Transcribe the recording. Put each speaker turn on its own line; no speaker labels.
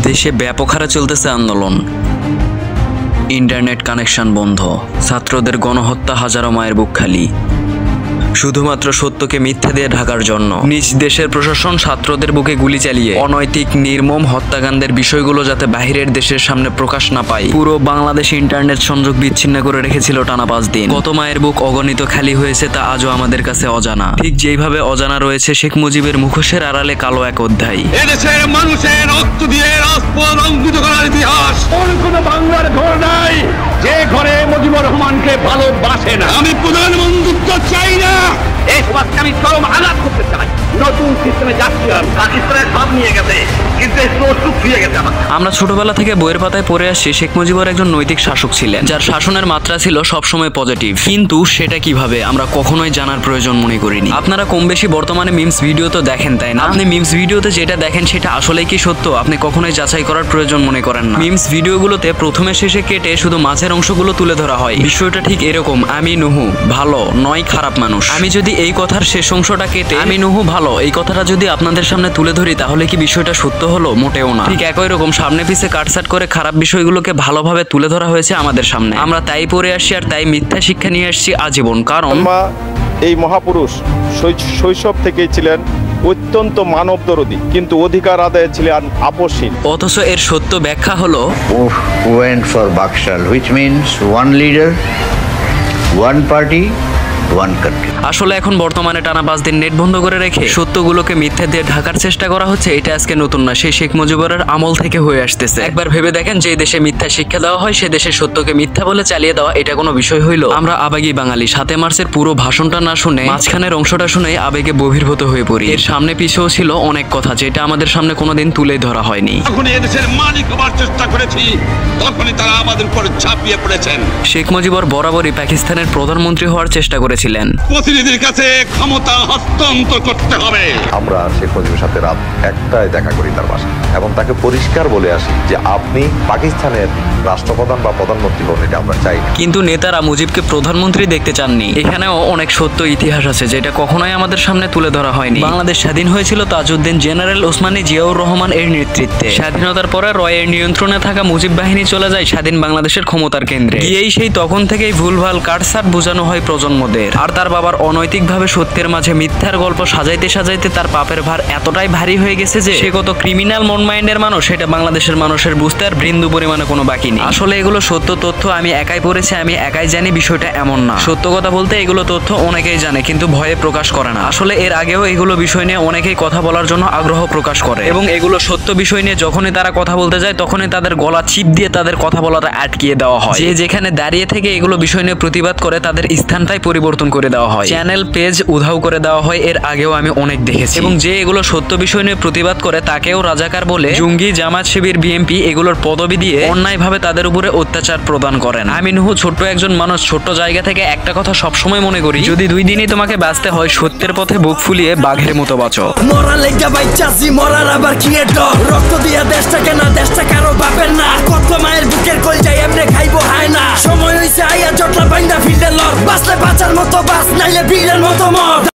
দেশে ব্যাপক হারে চলতেছে আন্দোলন, ইন্টারনেট কানেকশন বন্ধ, ছাত্রদের গণহত্যা, হাজারো মায়ের বুক খালি, শুধুমাত্র সত্যকে মিথ্যা দিয়ে ঢাকার জন্য। নিজ দেশের প্রশাসন ছাত্রদের বুকে গুলি চালিয়ে অনৈতিক নির্মম হত্যাকাণ্ডের বিষয়গুলো যাতে বাহিরের দেশের সামনে প্রকাশ না পায়, পুরো বাংলাদেশ ইন্টারনেট সংযোগ বিচ্ছিন্ন করে রেখেছিল টানা 5 দিন। কত মায়ের বুক অগণিত খালি হয়েছে তা আজও আমাদের কাছে অজানা। ঠিক যেইভাবে অজানা রয়েছে শেখ মুজিবের মুখোশের আড়ালে কালো এক অধ্যায়।
এদেশের মানুষের রক্ত দিয়ে রাজপথ অঙ্কিত করার ইতিহাস। কোন বাংলার ঘর নাই যে ঘরে মুজিবুর রহমানকে ভালোবাসে না। আমি প্রধানমন্ত্রিত্ব চাই না, এই সমাজকে আমি চরম আঘাত করতে চাই। নতুন সিস্টেমে যাচ্ছি, পাকিস্তানের সব নিয়ে গেছে, কিন্তু
আমরা ছোটবেলা থেকে বইয়ের পাতায় পড়ে আসছি শেখ মুজিবুর একজন নৈতিক শাসক ছিলেন, যার শাসনের মাত্রা ছিল সবসময় পজিটিভ। কিন্তু সেটা কিভাবে আমরা কখনোই জানার প্রয়োজন মনে করিনি। আপনারা কম বেশি বর্তমানে মিমস ভিডিও তো দেখেন, তাই না? আপনি মিমস ভিডিওতে যেটা দেখেন সেটা আসলেই কি সত্য আপনি কখনোই যাচাই করার প্রয়োজন মনে করেন না। মিমস ভিডিওগুলোতে প্রথমে শেষে কেটে শুধু মাঝের অংশগুলো তুলে ধরা হয়। বিষয়টা ঠিক এরকম, আমি নুহু ভালো নয় খারাপ মানুষ। আমি যদি এই কথার শেষ অংশটা কেটে আমি নুহু ভালো এই কথাটা যদি আপনাদের সামনে তুলে ধরি তাহলে কি বিষয়টা সত্য হলো? মোটেও না। ঠিক একই রকম সামনে পিছে কাটছাট করে খারাপ বিষয়গুলোকে ভালোভাবে তুলে ধরা হয়েছে আমাদের সামনে। আমরা তাই পড়ে আসছি আর তাই মিথ্যা শিক্ষা নিয়ে আসছি আজীবন। কারণ
এই মহাপুরুষ শৈশব থেকেই ছিলেন অত্যন্ত মানবদরদী, কিন্তু অধিকার আদায়ে ছিলেন আপোষহীন।
অথচ এর সত্য ব্যাখ্যা হলো
went for Bakshal, which means one leader, one party, one country.
আসলে এখন বর্তমানে টানা 5 দিন নেট বন্ধ করে রেখে সত্যগুলোকে মিথ্যা দিয়ে ঢাকার চেষ্টা করা হচ্ছে। এটা আজকে নতুন না, সেই শেখ মুজিবুরের আমল থেকে হয়ে আসতেছে। একবার ভেবে দেখেন, যে দেশে মিথ্যা শিক্ষা দেওয়া হয় সে দেশে সত্যকে মিথ্যা বলে চালিয়ে দেওয়া এটা কোনো বিষয় হইল? আমরা আবেগী বাঙালি 7 মার্চের পুরো ভাষণটা না শুনে মাঝখানের অংশটা শুনে আবেগে বহির্ভূত হয়ে পড়ি। এর সামনে পিছেও ছিল অনেক কথা যেটা আমাদের সামনে কোনোদিন তুলে ধরা হয়নি।
যখন এদেশের মালিক হবার চেষ্টা করেছি তখনই তারা আমাদের উপর ঝাঁপিয়ে পড়েছেন।
শেখ মুজিবুর বরাবরই পাকিস্তানের প্রধানমন্ত্রী হওয়ার চেষ্টা করেছিলেন।
প্রতিনিধির কাছে ক্ষমতা হস্তান্তর করতে হবে।
আমরা শেখ মুজিবের সাথে রাত 1টায় দেখা করি তার বাসায়, এবং তাকে পরিষ্কার বলে আসি যে আপনি পাকিস্তানের রাষ্ট্রপ্রধান বা প্রধানমন্ত্রী হন, এটা আমরা চাই।
কিন্তু নেতারা মুজিবকে প্রধানমন্ত্রী দেখতে চাননি। এখানেও অনেক সত্য ইতিহাস আছে যেটা কখনোই আমাদের সামনে তুলে ধরা হয়নি। বাংলাদেশ স্বাধীন হয়েছিল তাজউদ্দিন জেনারেল ওসমানী জিয়াউর রহমান এর নেতৃত্বে। স্বাধীনতার পরে রয়ের নিয়ন্ত্রণে থাকা মুজিব বাহিনী চলে যায় স্বাধীন বাংলাদেশের ক্ষমতার কেন্দ্রে। গিয়েই সেই তখন থেকেই ভুলভাল কাটছাট বোঝানো হয় প্রজন্মদের। আর তার বাবার অনৈতিকভাবে সত্যের মাঝে মিথ্যার গল্প সাজাইতে সাজাইতে তার পাপের ভার এতটাই ভারী হয়ে গেছে যে সে কত ক্রিমিনাল মন মাইন্ডের মানুষ সেটা বাংলাদেশের মানুষের বুঝতে আর বিন্দু পরিমাণে কোনো বাকি নেই। আসলে এগুলো সত্য তথ্য আমি একাই পড়েছি, আমি একাই জানি, বিষয়টা এমন না। সত্য কথা বলতে এগুলো তথ্য অনেকেই জানে কিন্তু ভয়ে প্রকাশ করে না। আসলে এর আগেও এগুলো বিষয় নিয়ে অনেকেই কথা বলার জন্য আগ্রহ প্রকাশ করে, এবং এগুলো সত্য বিষয় নিয়ে যখনই তারা কথা বলতে যায় তখনই তাদের গলা চিপ দিয়ে তাদের কথা বলাটা আটকিয়ে দেওয়া হয়। যে যেখানে দাঁড়িয়ে থেকে এগুলো বিষয় নিয়ে প্রতিবাদ করে তাদের স্থানটাই পরিবর্তন করে দেওয়া হয়, চ্যানেল পেজ উধাও করে দেওয়া হয়। এর আগেও আমি অনেক দেখেছি। এবং যে এগুলো সত্য বিষয় নিয়ে প্রতিবাদ করে তাকেও রাজাকার বলে জঙ্গি, জামাত শিবির, বিএমপি এগুলোর পদবি দিয়ে অন্যায়ভাবে তাদের উপরে অত্যাচার প্রদান করেন। আমি নুহু ছোট্ট একজন মানুষ, ছোট্ট জায়গা থেকে একটা কথা সবসময় মনে করি, যদি 2 দিনই তোমাকে বাঁচতে হয় সত্যের পথে বুক ফুলিয়ে বাঘের মতো বাঁচো।
মরা লেগা বাইচাছি, মরার আবার কি ডর? রক্ত দিয়া দেশটাকে না, দেশটা কারো বাপের না। কত মায়ের বুকের কল যাই এমনি খাইবো হায় না। সময় হইছে আইয়া জটলা বাইন্দা ফিল্ডে লর, বাঁচলে বাঁচার মতো বাঁচ, নাইলে বীরের মতো মর।